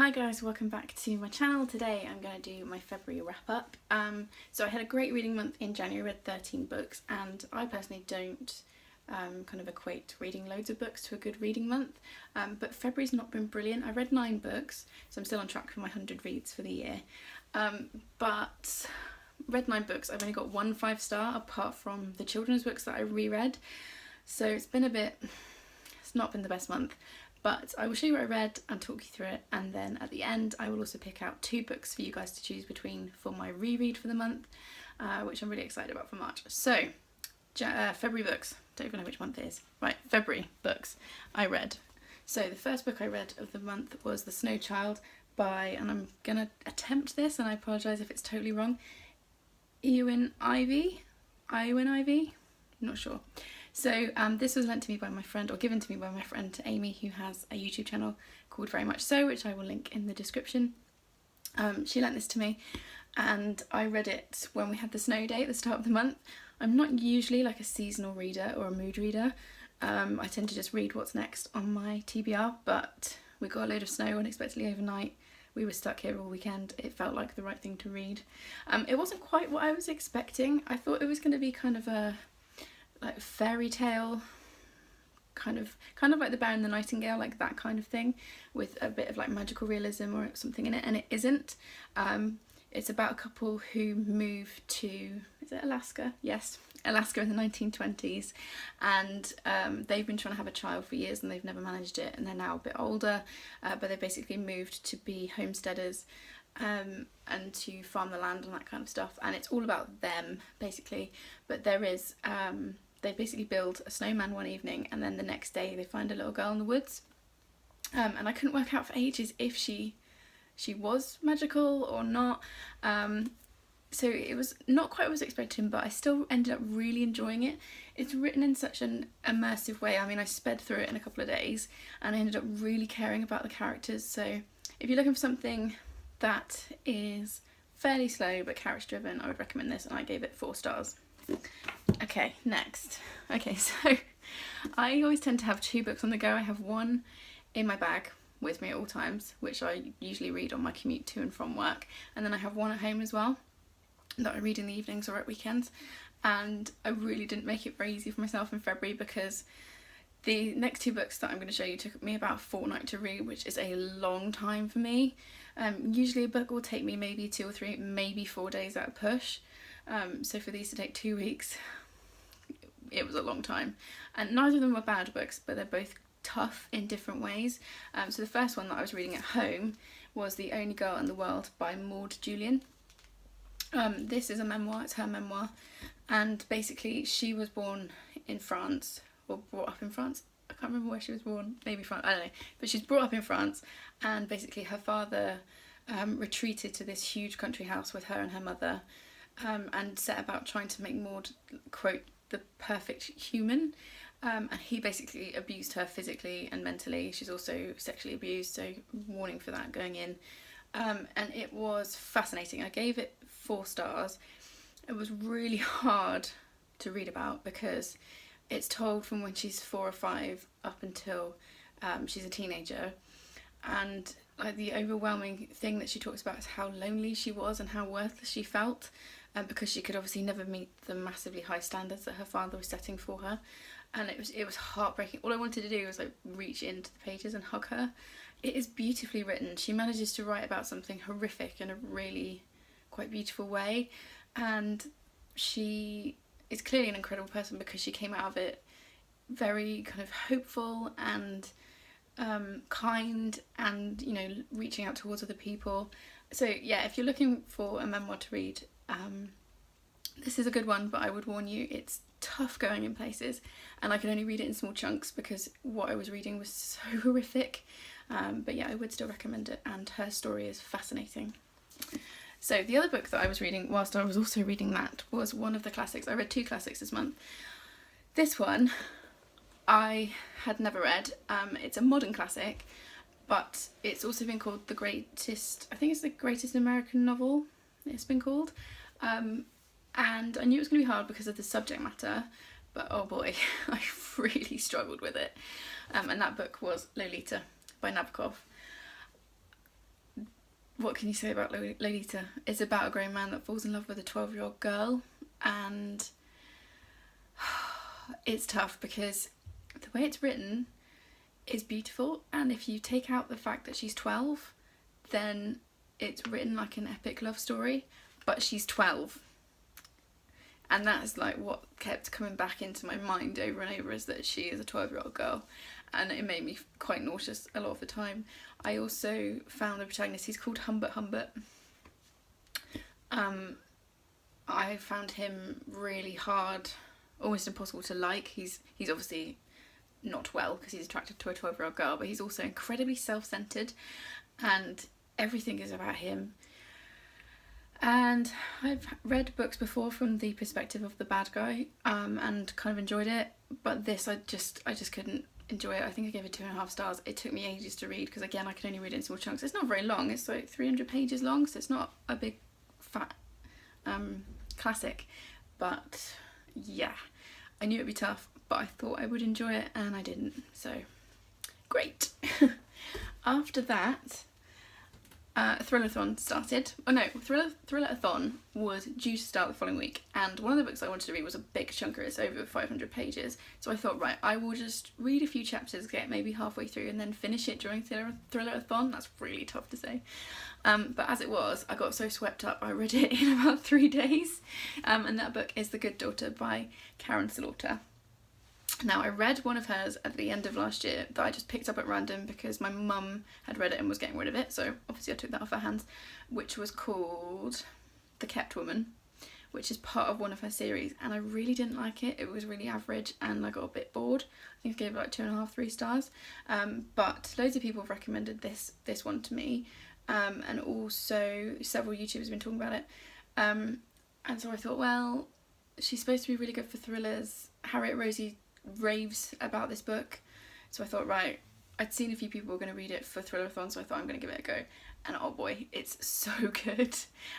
Hi guys, welcome back to my channel. Today I'm going to do my February wrap up. So I had a great reading month in January, read 13 books, and I personally don't kind of equate reading loads of books to a good reading month, but February's not been brilliant. I read 9 books, so I'm still on track for my 100 reads for the year, but read 9 books. I've only got 1 5-star apart from the children's books that I reread, so it's not been the best month. But I will show you what I read and talk you through it, and then at the end I will also pick out 2 books for you guys to choose between for my reread for the month, which I'm really excited about for March. So, February books. Don't even know which month it is. Right, February books I read. So the first book I read of the month was The Snow Child by, and I'm going to attempt this and I apologise if it's totally wrong, Ivey? I'm not sure. So this was lent to me by my friend, or given to me by my friend Amy, who has a YouTube channel called Very Much So, which I will link in the description. She lent this to me and I read it when we had the snow day at the start of the month. I'm not usually like a seasonal reader or a mood reader. I tend to just read what's next on my TBR, but we got a load of snow unexpectedly overnight. We were stuck here all weekend. It felt like the right thing to read. It wasn't quite what I was expecting. I thought it was going to be kind of a like fairy tale, kind of like The Bear and the Nightingale, like that kind of thing, with a bit of like magical realism or something in it, and it isn't. It's about a couple who move to, is it Alaska? Yes, Alaska in the 1920s, and they've been trying to have a child for years and they've never managed it, and they're now a bit older, but they basically moved to be homesteaders and to farm the land and that kind of stuff, and it's all about them basically. But there is they basically build a snowman one evening, and then the next day they find a little girl in the woods, and I couldn't work out for ages if she was magical or not. So it was not quite what I was expecting, but I still ended up really enjoying it. It's written in such an immersive way. I mean, I sped through it in a couple of days and I ended up really caring about the characters. So if you're looking for something that is fairly slow but character driven, I would recommend this, and I gave it 4 stars. Okay, next. Okay, so I always tend to have 2 books on the go. I have one in my bag with me at all times, which I usually read on my commute to and from work, and then I have one at home as well that I read in the evenings or at weekends. And I really didn't make it very easy for myself in February, because the next 2 books that I'm going to show you took me about a fortnight to read, which is a long time for me. Usually a book will take me maybe 2 or 3, maybe 4 days at a push. So for these to take 2 weeks, it was a long time. And neither of them were bad books, but they're both tough in different ways. So the first one that I was reading at home was The Only Girl in the World by Maude Julien. This is a memoir, it's her memoir, and basically she was born in France, or brought up in France. I can't remember where she was born, maybe France, I don't know, but she's brought up in France, and basically her father retreated to this huge country house with her and her mother, and set about trying to make Maude, quote, the perfect human, and he basically abused her physically and mentally. She's also sexually abused, so warning for that going in. And it was fascinating. I gave it 4 stars. It was really hard to read about because it's told from when she's 4 or 5 up until she's a teenager, and like the overwhelming thing that she talks about is how lonely she was and how worthless she felt, because she could obviously never meet the massively high standards that her father was setting for her, and it was heartbreaking. All I wanted to do was like reach into the pages and hug her. It is beautifully written. She manages to write about something horrific in a really quite beautiful way, and she is clearly an incredible person because she came out of it very kind of hopeful and kind, and, you know, reaching out towards other people. So yeah, if you're looking for a memoir to read, this is a good one, but I would warn you, it's tough going in places, and I could only read it in small chunks because what I was reading was so horrific. But yeah, I would still recommend it, and her story is fascinating. So the other book that I was reading whilst I was also reading that was one of the classics. I read 2 classics this month. This one I had never read. It's a modern classic, but it's also been called the greatest, I think it's the greatest American novel it's been called. And I knew it was going to be hard because of the subject matter, but oh boy, I really struggled with it. And that book was Lolita by Nabokov. what can you say about Lolita? It's about a grown man that falls in love with a 12-year-old girl, and it's tough because the way it's written is beautiful, and if you take out the fact that she's 12, then it's written like an epic love story, but she's 12. And that's like what kept coming back into my mind over and over, is that she is a 12-year-old girl, and it made me quite nauseous a lot of the time. I also found the protagonist, he's called Humbert Humbert. I found him really hard, almost impossible to like. He's obviously not well because he's attracted to a 12-year-old girl, but he's also incredibly self-centered, and everything is about him. And I've read books before from the perspective of the bad guy, and kind of enjoyed it, but this I just couldn't enjoy it. I think I gave it 2.5 stars. It took me ages to read because, again, I can only read it in small chunks. It's not very long, it's like 300 pages long, so it's not a big fat classic, but yeah, I knew it'd be tough, but I thought I would enjoy it, and I didn't, so great. After that, Thrillathon started. Oh no, Thrillathon was due to start the following week, and one of the books I wanted to read was a big chunker. It's over 500 pages, so I thought, right, I will just read a few chapters, get maybe halfway through, and then finish it during Thrillathon. That's really tough to say, but as it was, I got so swept up I read it in about 3 days, and that book is The Good Daughter by Karin. Now, I read one of hers at the end of last year that I just picked up at random because my mum had read it and was getting rid of it, so obviously I took that off her hands, which was called The Kept Woman, which is part of one of her series, and I really didn't like it. It was really average and I got a bit bored. I think I gave it like 2.5, 3 stars, but loads of people have recommended this one to me, and also several YouTubers have been talking about it, and so I thought, well, she's supposed to be really good for thrillers. Harriet Rosie raves about this book, so I thought, right, I'd seen a few people were going to read it for Thrillathon, so I thought I'm going to give it a go, and oh boy, it's so good.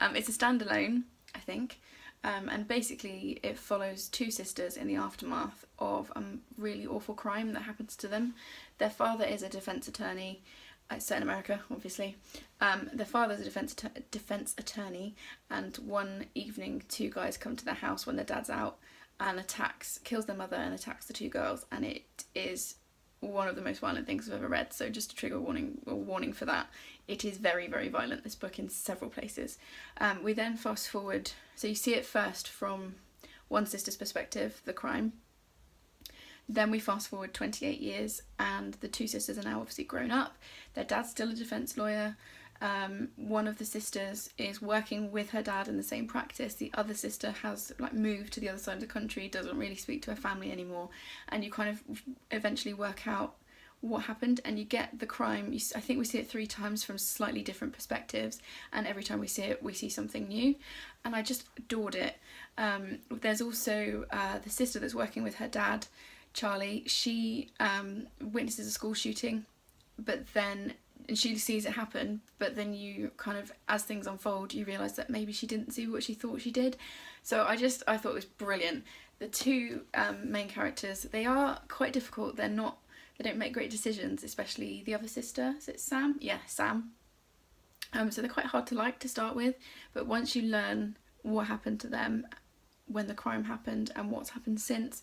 It's a standalone, I think, and basically it follows 2 sisters in the aftermath of a really awful crime that happens to them. Their father is a defence attorney. It's set in America, obviously. Their father's a defence attorney, and one evening 2 guys come to their house when their dad's out and kills their mother and attacks the 2 girls, and it is one of the most violent things I've ever read, so just a trigger warning for that. It is very, very violent, this book, in several places. We then fast forward, so you see it first from one sister's perspective, the crime. Then we fast forward 28 years, and the 2 sisters are now obviously grown up. Their dad's still a defence lawyer. One of the sisters is working with her dad in the same practice. The other sister has moved to the other side of the country, doesn't really speak to her family anymore, and you kind of eventually work out what happened, and you get the crime. I think we see it 3 times from slightly different perspectives, and every time we see it, we see something new, and I just adored it. There's also the sister that's working with her dad, Charlie. She witnesses a school shooting, and she sees it happen, but then you kind of, as things unfold, you realise that maybe she didn't see what she thought she did. So I thought it was brilliant. The 2 main characters, they are quite difficult. They don't make great decisions, especially the other sister. Is it Sam? Yeah, Sam. So they're quite hard to like to start with, but once you learn what happened to them when the crime happened and what's happened since,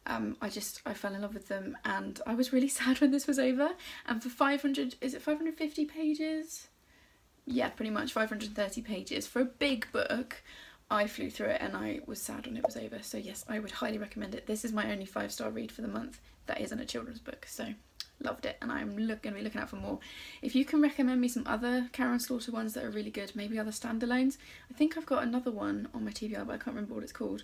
I fell in love with them, and I was really sad when this was over. And for 550 pages? Yeah, pretty much 530 pages. For a big book, I flew through it and I was sad when it was over. So yes, I would highly recommend it. This is my only 5-star read for the month that isn't a children's book, so loved it, and I'm going to be looking out for more. If you can recommend me some other Karin Slaughter ones that are really good, maybe other standalones. I think I've got another one on my TBR, but I can't remember what it's called.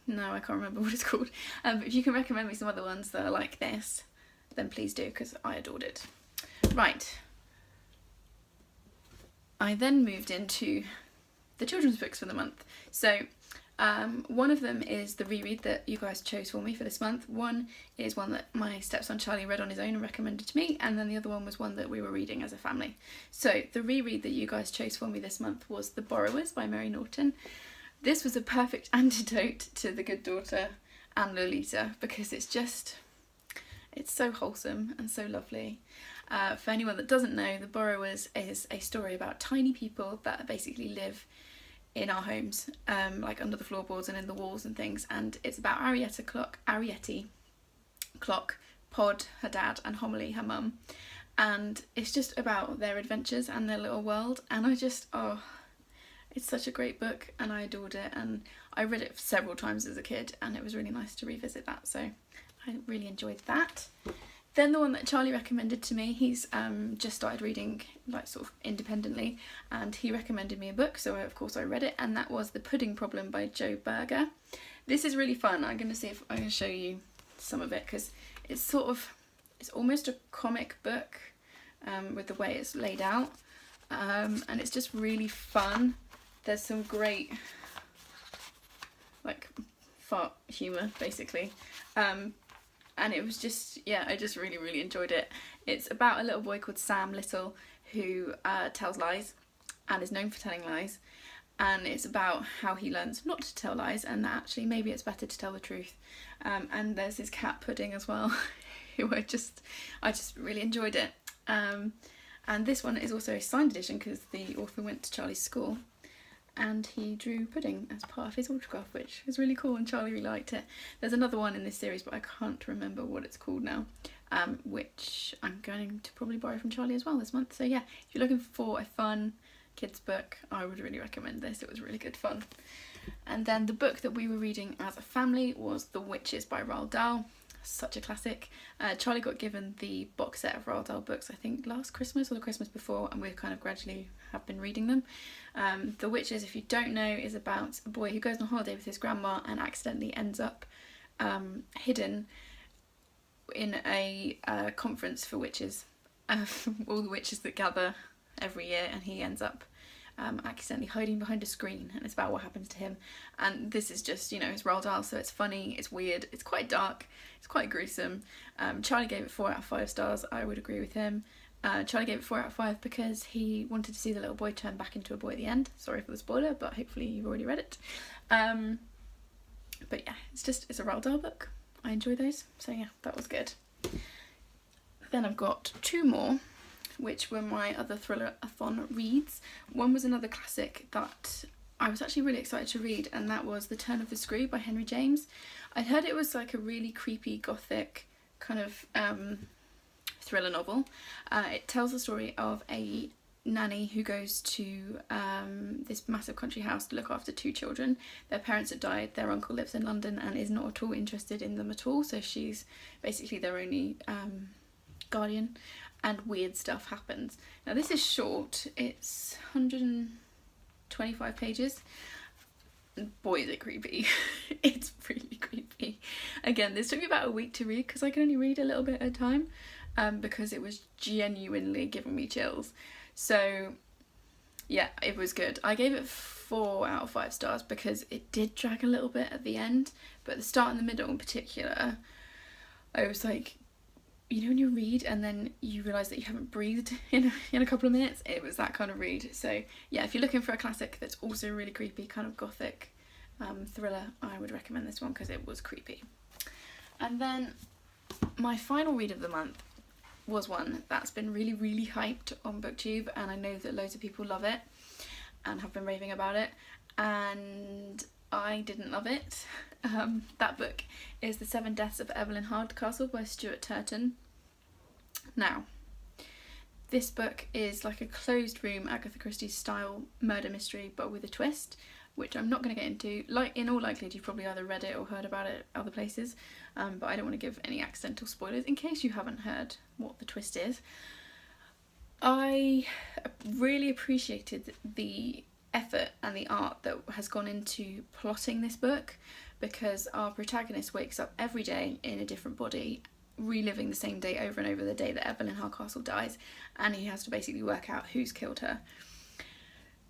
No, I can't remember what it's called. But if you can recommend me some other ones that are like this, then please do, because I adored it. Right. I then moved into the children's books for the month. So one of them is the reread that you guys chose for me for this month. One is one that my stepson Charlie read on his own and recommended to me, and then the other one was one that we were reading as a family. So the reread that you guys chose for me this month was The Borrowers by Mary Norton. This was a perfect antidote to The Good Daughter and Lolita, because it's It's so wholesome and so lovely. For anyone that doesn't know, The Borrowers is a story about tiny people that basically live in our homes, like under the floorboards and in the walls and things, and it's about Arietta Clock, Pod, her dad, and Homily, her mum, and it's just about their adventures and their little world, and it's such a great book, and I adored it, and I read it several times as a kid, and it was really nice to revisit that, so I really enjoyed that. Then the one that Charlie recommended to me, he's just started reading like sort of independently, and he recommended me a book, so of course I read it, and that was The Pudding Problem by Jo Berger. This is really fun. I'm going to see if I can show you some of it, because it's almost a comic book with the way it's laid out, and it's just really fun. There's some great like fart humour basically, and it was just, yeah, I just really, really enjoyed it. It's about a little boy called Sam Little who tells lies and is known for telling lies, and it's about how he learns not to tell lies, and that actually maybe it's better to tell the truth. And there's his cat Pudding as well, who I just really enjoyed it. And this one is also a signed edition because the author went to Charlie's school and he drew Pudding as part of his autograph, which is really cool, and Charlie really liked it. There's another one in this series, but I can't remember what it's called now, which I'm going to probably borrow from Charlie as well this month. So yeah, if you're looking for a fun kids book, I would really recommend this. It was really good fun. And then the book that we were reading as a family was The Witches by Roald Dahl. Such a classic. Charlie got given the box set of Roald Dahl books, I think last Christmas or the Christmas before, and we've kind of gradually have been reading them. The Witches, if you don't know, is about a boy who goes on holiday with his grandma and accidentally ends up hidden in a conference for witches, all the witches that gather every year, and he ends up accidentally hiding behind a screen, and it's about what happens to him. And this is just, it's Roald Dahl, so it's funny, it's weird, it's quite dark, it's quite gruesome. Charlie gave it 4 out of 5 stars. I would agree with him. Charlie gave it 4 out of 5 because he wanted to see the little boy turn back into a boy at the end. Sorry for the spoiler, but hopefully you've already read it. But yeah, it's a Roald Dahl book. I enjoy those, so yeah, that was good. Then I've got 2 more, which were my other thriller-a-thon reads. One was another classic that I was actually really excited to read, and that was The Turn of the Screw by Henry James. I'd heard it was like a really creepy gothic kind of thriller novel. It tells the story of a nanny who goes to this massive country house to look after 2 children. Their parents had died, their uncle lives in London and is not at all interested in them at all, so she's basically their only guardian, and weird stuff happens. Now this is short, it's 125 pages. Boy is it creepy. It's really creepy. Again, this took me about a week to read because I can only read a little bit at a time, because it was genuinely giving me chills. So yeah, it was good. I gave it 4 out of 5 stars because it did drag a little bit at the end, but the start and the middle in particular, I was like, when you read and then you realise that you haven't breathed in a couple of minutes, it was that kind of read. So yeah, if you're looking for a classic that's also really creepy, kind of gothic thriller, I would recommend this one because it was creepy. And then my final read of the month was one that's been really, really hyped on Booktube, and I know that loads of people love it and have been raving about it, and I didn't love it. That book is The 7 Deaths of Evelyn Hardcastle by Stuart Turton. Now, this book is like a closed room Agatha Christie style murder mystery, but with a twist, which I'm not going to get into. Like, in all likelihood, you've probably either read it or heard about it other places, but I don't want to give any accidental spoilers in case you haven't heard what the twist is. I really appreciated the effort and the art that has gone into plotting this book, because our protagonist wakes up every day in a different body, reliving the same day over and over, the day that Evelyn Hardcastle dies, and he has to basically work out who's killed her.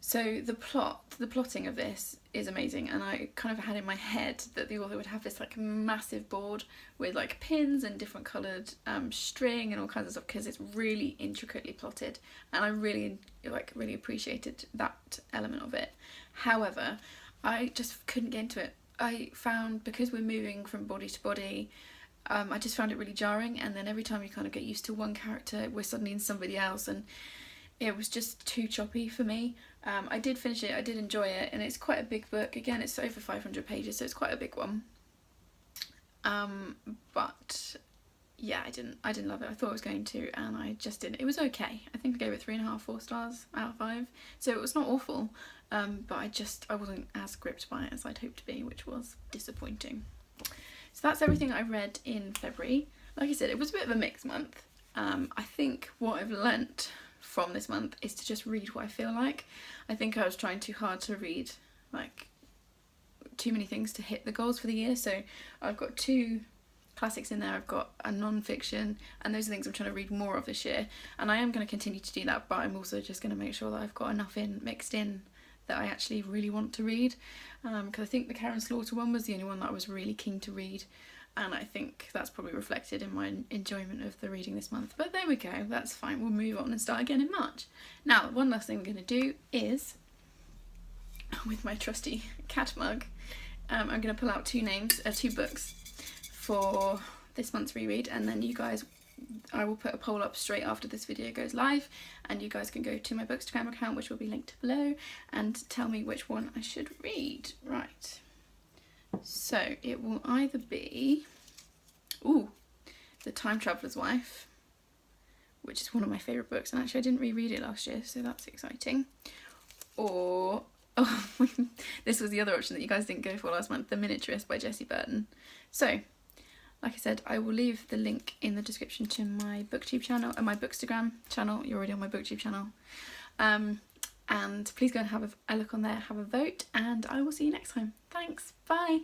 So the plotting of this is amazing, and I kind of had in my head that the author would have this like massive board with like pins and different coloured string and all kinds of stuff, because it's really intricately plotted, and I really appreciated that element of it. However, I just couldn't get into it. I found, because we're moving from body to body, I just found it really jarring, and then every time you kind of get used to one character, we're suddenly in somebody else, and it was just too choppy for me. I did finish it, I did enjoy it, and it's quite a big book. Again, it's over 500 pages, so it's quite a big one. But yeah, I didn't love it. I thought I was going to, and I just didn't. It was okay. I think I gave it 3.5, 4 stars out of 5. So it was not awful, but I wasn't as gripped by it as I'd hoped to be, which was disappointing. So that's everything I read in February. Like I said, it was a bit of a mixed month. I think what I've learnt from this month is to just read what I feel like. I think I was trying too hard to read like too many things to hit the goals for the year. So I've got 2 classics in there, I've got a non-fiction, and those are things I'm trying to read more of this year, and I am going to continue to do that, but I'm also just going to make sure that I've got enough mixed in that I actually really want to read, because I think the Karin Slaughter one was the only one that I was really keen to read, and I think that's probably reflected in my enjoyment of the reading this month. But there we go, that's fine, we'll move on and start again in March. Now, one last thing we're going to do is, with my trusty cat mug, I'm going to pull out 2 books for this month's reread, and then you guys, I will put a poll up straight after this video goes live, and you guys can go to my Bookstagram account, which will be linked below, and tell me which one I should read. Right, so it will either be The Time Traveller's Wife, which is one of my favourite books, and actually I didn't reread it last year, so that's exciting, or this was the other option that you guys didn't go for last month, The Miniaturist by Jessie Burton. So like I said, I will leave the link in the description to my Booktube channel and my Bookstagram channel. You're already on my Booktube channel. And please go and have a look on there, have a vote, and I will see you next time. Thanks, bye!